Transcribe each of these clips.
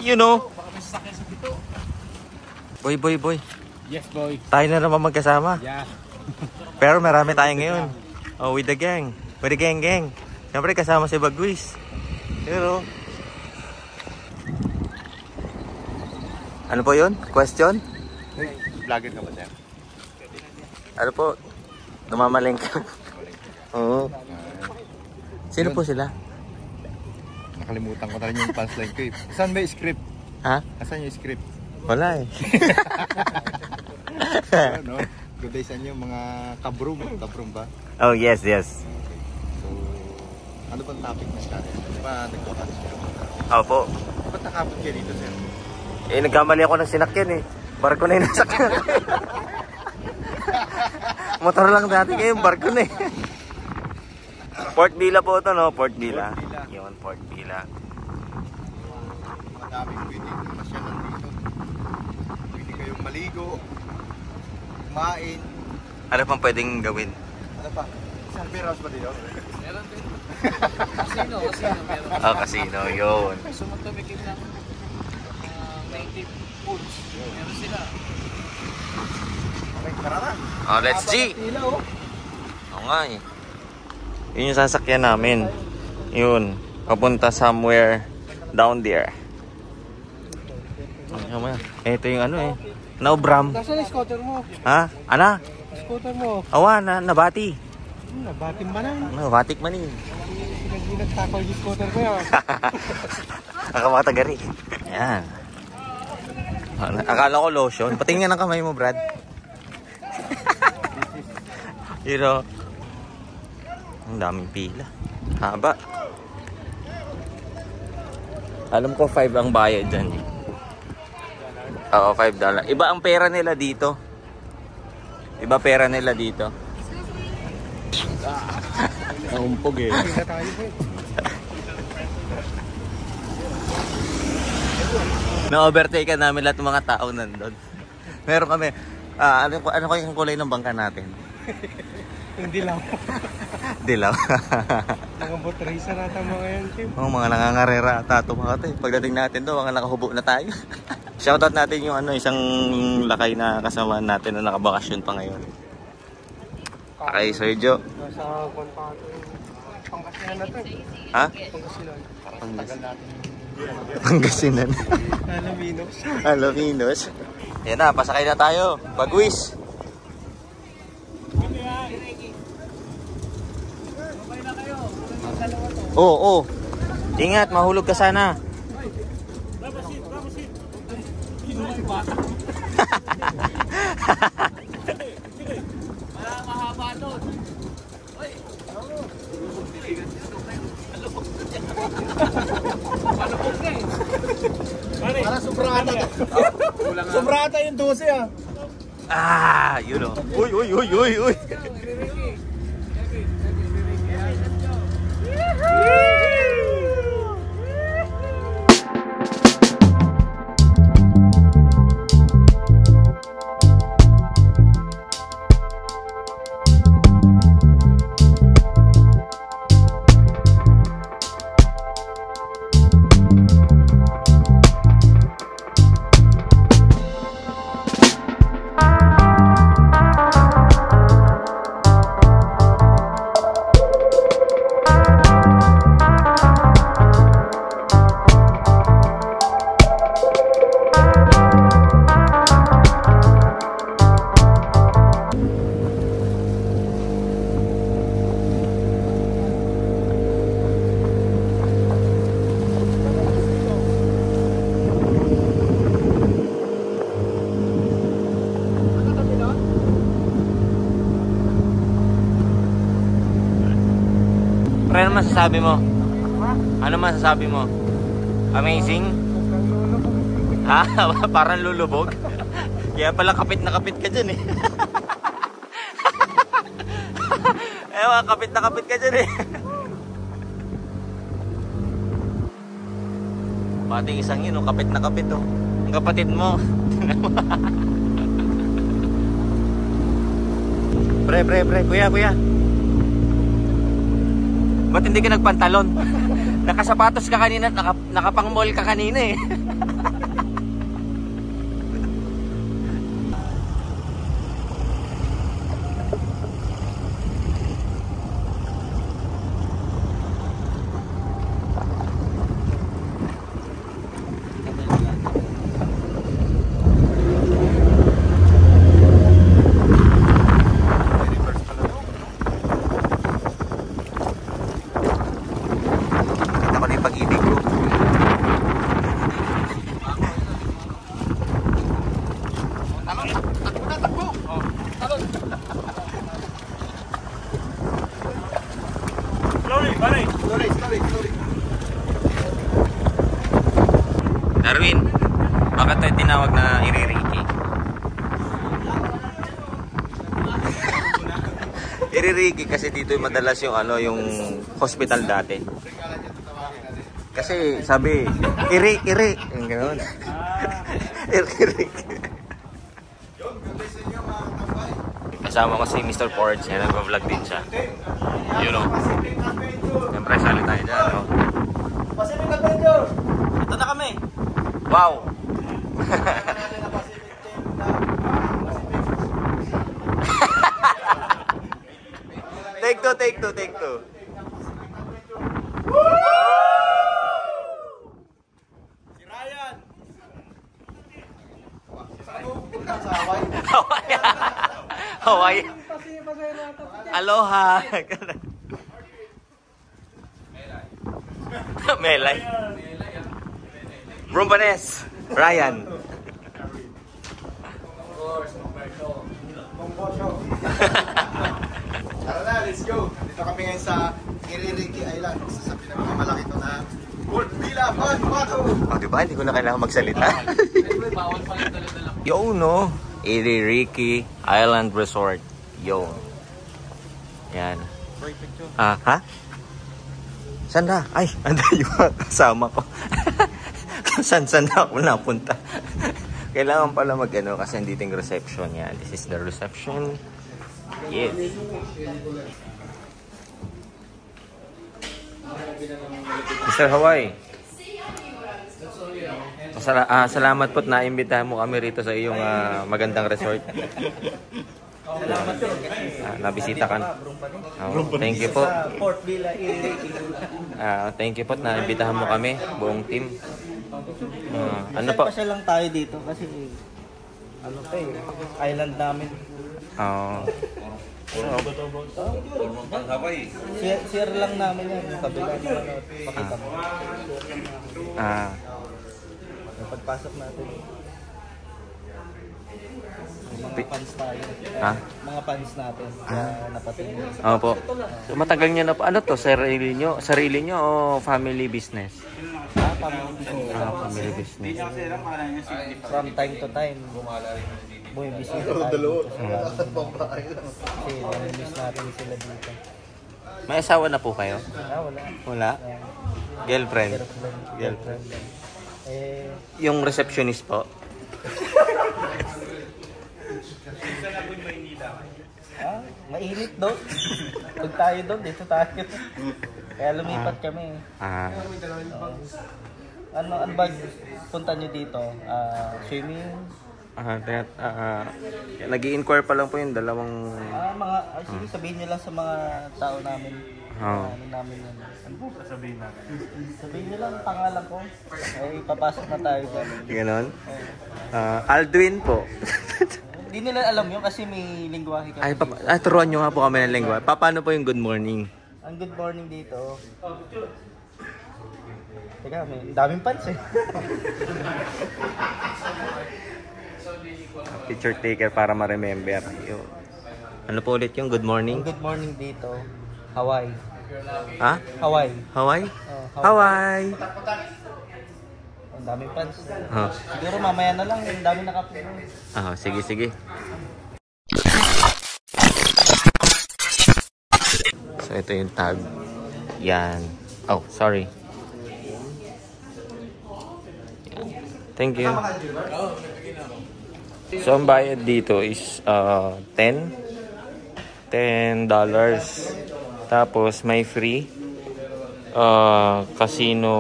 You know. Boy. Yes, boy. Tayo na naman magkasama. Yeah. Pero marami tayo ngayon. Oh, with the gang. With the gang. Siyempre kasama si Bagwis. Pero ano po yun? Question? Vlogger ka ba, sir? Ano po? Namamalengke. Oo. Sino po sila? Nakalimutan ko na rin yung punchline ko eh. Saan ba yung script? Ha? Asan yung script? Wala eh. Ano? Good day sa inyo mga kabrum. Kabrum ba? Oh, yes. So, ano bang topic ng channel? Di ba nagkakalas kayo? Opo. Ba't nakapot kayo dito, sir? Eh, nagkamali ako ng sinakyan eh. Barko na yung nasakyan. Motor lang dati ngayon, barko na eh. Port Vila po ito, no? Port Vila. Yun, Port Vila. Madaming pwedeng masyalan dito. Pwede kayong maligo, kumain. Ano pang pwedeng gawin? Ano pa? Isang beer house ba dito? Meron din. Casino meron. Ah, casino, yun. Gusto mo tumikim ng native foods. Meron sila. Okay, tara na. Oh, let's G! Oo nga eh. Yun yung sasakyan namin. Yun. Papunta somewhere down there. Ito yung ano eh. Naubram. Nasaan yung scooter mo? Ha? Ana? Scooter mo? Awa, nabati. Nabatin ba na? Nabatik man eh. Nagtakal yung scooter ko yan. Akamatagari. Ayan. Akala ko lotion. Patingin ng kamay mo, Brad. You know. Ang daming pila. Haba. Alam ko 5 ang bayad dyan. Oo, $5. Iba ang pera nila dito. Iba pera nila dito. Naumpog eh. Na-overtake namin lahat ng mga tao nandun. Meron kami, ano kayong kulay ng bangka natin? Yung dilaw. Dilaw. Mga botrisa natin mga yan, Kim. Mga nangangarera at tumakate. Pagdating natin doon, mga nakahubo na tayo. Shoutout natin yung isang lakay na kasama natin na nakabakasyon pa ngayon. Okay, Sergio. Nasa Pangasinan na ito. Ha? Pangasinan. Alaminos. Yan na, pasakay na tayo. Bagwis. Oo. Ingat, mahulog ka sana. Mahaba doon. Para sobrata. Sobrata yung 12 ah. Ah, yun o. Uy. Ano masasabi mo? Ano masasabi mo? Amazing? Ha? Parang lulubog? Kaya pala kapit na kapit ka dyan eh. Ewan, kapit na kapit ka dyan eh. Pating isang yun, kapit na kapit oh. Ang kapatid mo. Pre, kuya. Ba't hindi ka nagpantalon? Nakasapatos ka kanina, nakapang-mall ka kanina eh. Darwin, bakit tayo tinawag na iririki? Iririki kasi dito yung madalas yung yung hospital dati. Kasi sabi, iri, yung gano'n. Iri. Kasama ko si Mr. Forge, nag-vlog din siya. You know. Siyempre, sali tayo dyan, no? Ito na kami. Wow! Take two. Si Ryan! Hawaii. Aloha. Melay. Brumpanes. Ryan. Tara na, let's go. Dito kami ngayon sa Iririki Island. Isa sa pinakamalaki ito na Port Vila, Vanuatu. Oh, diba? Hindi ko na kailangan magsalita. Yo, no? Iririki Island Resort. Yo. Yan. Ha? Saan na? Ay, anda yung kasama ko. Saan na ako napunta? Kailangan pala mag-ano kasi hindi ting reception yan. This is the reception. Yes. Mr. Hawaii. Salamat po't naimbitahan mo kami rito sa iyong magandang resort. Nabisita ka. Thank you po. Port Vila, Iririki. Thank you po at naimbitahan mo kami, buong team. Ano po? Kasi lang tayo dito kasi island namin. Share lang namin yan. Kabila naman pakita mo. Pagpasok natin. Mga fans tayo. Mga fans natin. Napatingin. Opo. So, matagal niyo na po. Ano to? Sarili nyo o family business? Family business. From time to time. Bumibisita tayo. Kasi namiss natin sila dito. May asawa na po kayo? Wala. Wala? Girlfriend? Yung receptionist po? Mainit doon. Pag tayo doon, dito tayo. Kaya lumipat kami. Ano ba punta nyo dito? Swimming? Nag-i-inquire pa lang po yung dalawang... Sige, sabihin nyo lang sa mga tao namin. Ano namin yan. Ano po sabihin namin? Sabihin nyo lang pangalan ko. Ay, papasok na tayo doon. Ganon? Aldwin po. Hindi nila alam yun kasi may lingwahe kami. Turuan nyo nga po kami ng lingwahe. Paano po yung good morning? Ang good morning dito. Teka, may daming pants eh. Picture taker para ma-remember. Ano po ulit yung good morning? Ang good morning dito, Hawaii. Ha? Hawaii. Hawaii? Oh, Hawaii! Ang daming fans. Oh. Siguro mamaya na lang, ang daming nakapuno. Oh, sige, sige. So, ito yung tag. Yan. Oh, sorry. Yan. Thank you. So, ang bayad dito is $10. Tapos, may free casino.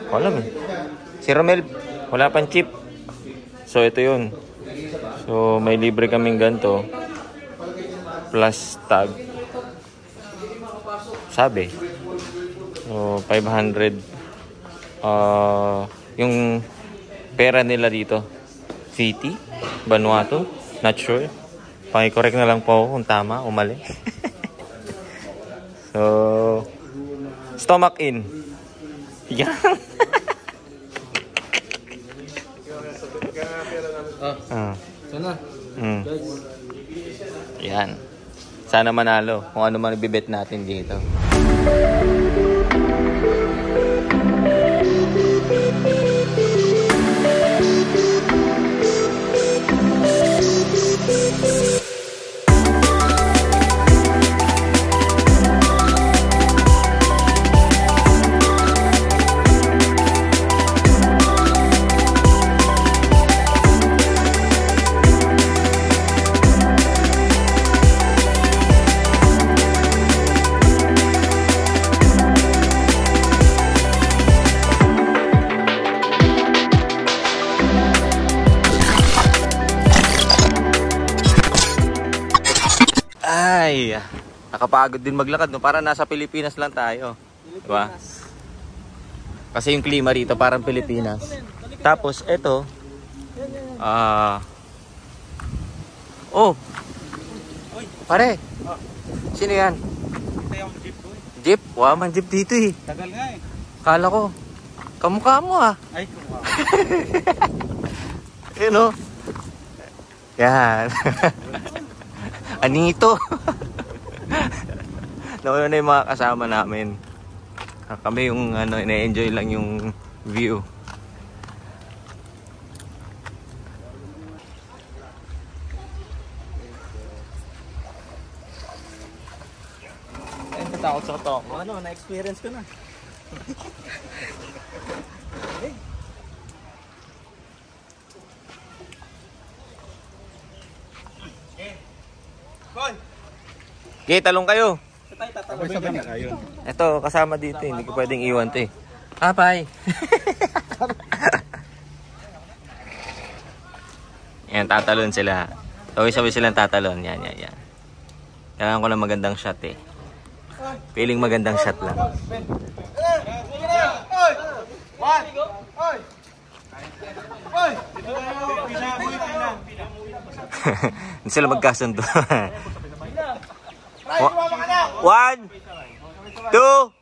Wala eh. Si Romel, wala pang chip. So, ito yun. So, may libre kaming ganito. Plus tag. Sabi. So, 500. Yung pera nila dito. Fiti? Vanuatu? Not sure. Paki-correct na lang po ako kung tama o mali. So, stomach in. Yan. Sana. Yan. Sana manalo kung ano man ibibet natin dito. Ay, nakapagod din maglakad, no? Para nasa Pilipinas lang tayo. Diba? Kasi yung klima rito parang Pilipinas. Tapos, eto. Oh! Pare! Sino yan? Jeep? Wow, man jeep dito eh. Tagal nga eh. Kala ko. Kamukha mo ah. Ay, kumukha. Yun o. Yan. Anito. Nauna na yung mga kasama namin. Kami yung ina-enjoy lang yung view. Ay, natakot sa to. Ano, na-experience ko na. Okay, talong kayo. Sabay-sabay na kayo. Ito, kasama dito. Hindi ko pwedeng iwan ito eh. Bye. Yan, tatalon sila. Sabay-sabay silang tatalon. Yan. Kailangan ko lang magandang shot eh. Feeling magandang shot lang. Hindi sila magkasundo. 1, 2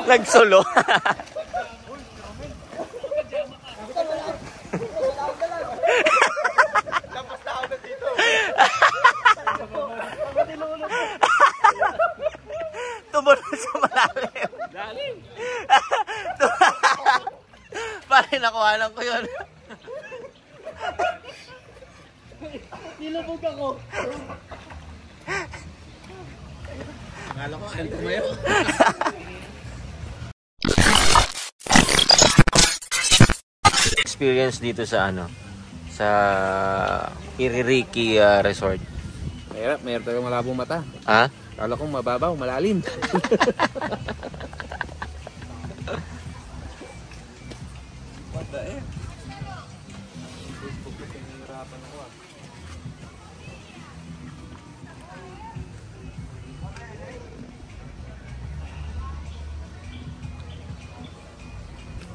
Nagsolo. Tumalon sa malalim. Lalim. Pare, nakuhanan ko yun. Nilubog ako. Akala ko, alam ko mayo. Experience dito sa sa Iririki Resort. Mayroon talagang malabong mata. Ha? Kala kong mababaw, malalim. What the heck? Nahihirapan ako ah.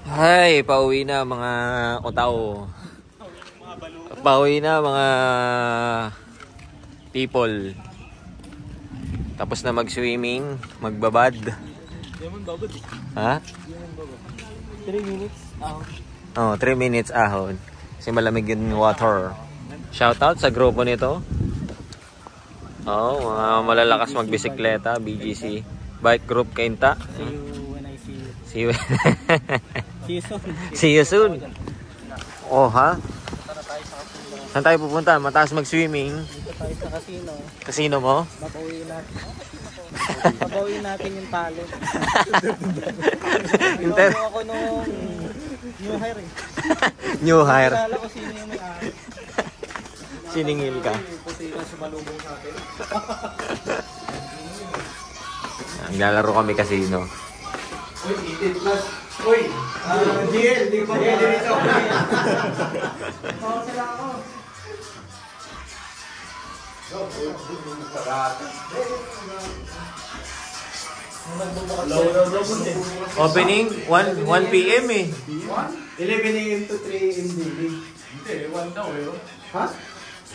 Hay, pauwi na mga otaw. Pauwi na mga people. Tapos na mag-swimming, magbabad. Ha? 3 minutes. Oh, 3 minutes ahon. Kasi malamig yung water. Shoutout sa grupo nito. Oh, mga malalakas magbisikleta, BGC. Bike Group Kainta. See you when I see you. See you. See you soon. See you soon. Oh, ha? Tara tayo sa casino. Saan tayo pupunta? Mataas mag-swimming. Dito tayo sa casino. Casino mo? Babawiin natin. Babawiin natin yung talent. Pinoko ako nung new hire eh. New hire. Kilala ko sino yung may-ari. Siningil ka. Kasi yung sumalubong sa akin. Naglalaro kami casino. Uy, 18 plus. Uy, GL, di ko pa dito. Oo, sila ako. Opening 1 PM eh. 11 AM to 3 AM daily. Hindi, 1 daw eh. Ha?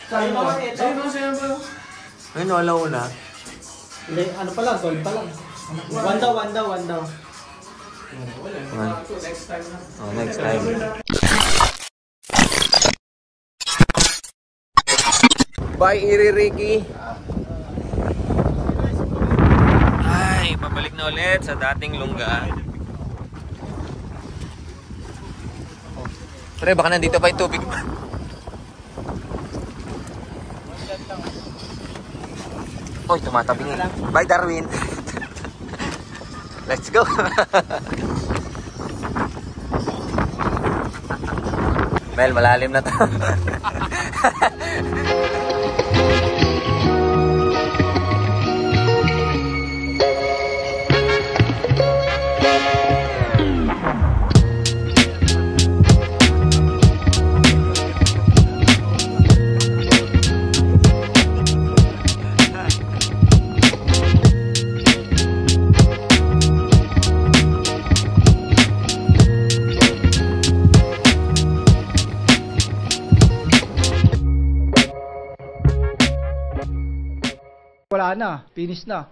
Saan ba? Saan ba? Ayun, wala una. Hindi, ano pa lang, gold pa lang. One daw. Next time na. Oh, next time. Bye, Iririki. Ay, pabalik na ulit sa dating lungga. Pre, baka nandito pa yung tubig. Uy, tumatabing eh. Bye, Darwin. Let's go. Mel, malalim na to. Wala na, finish na.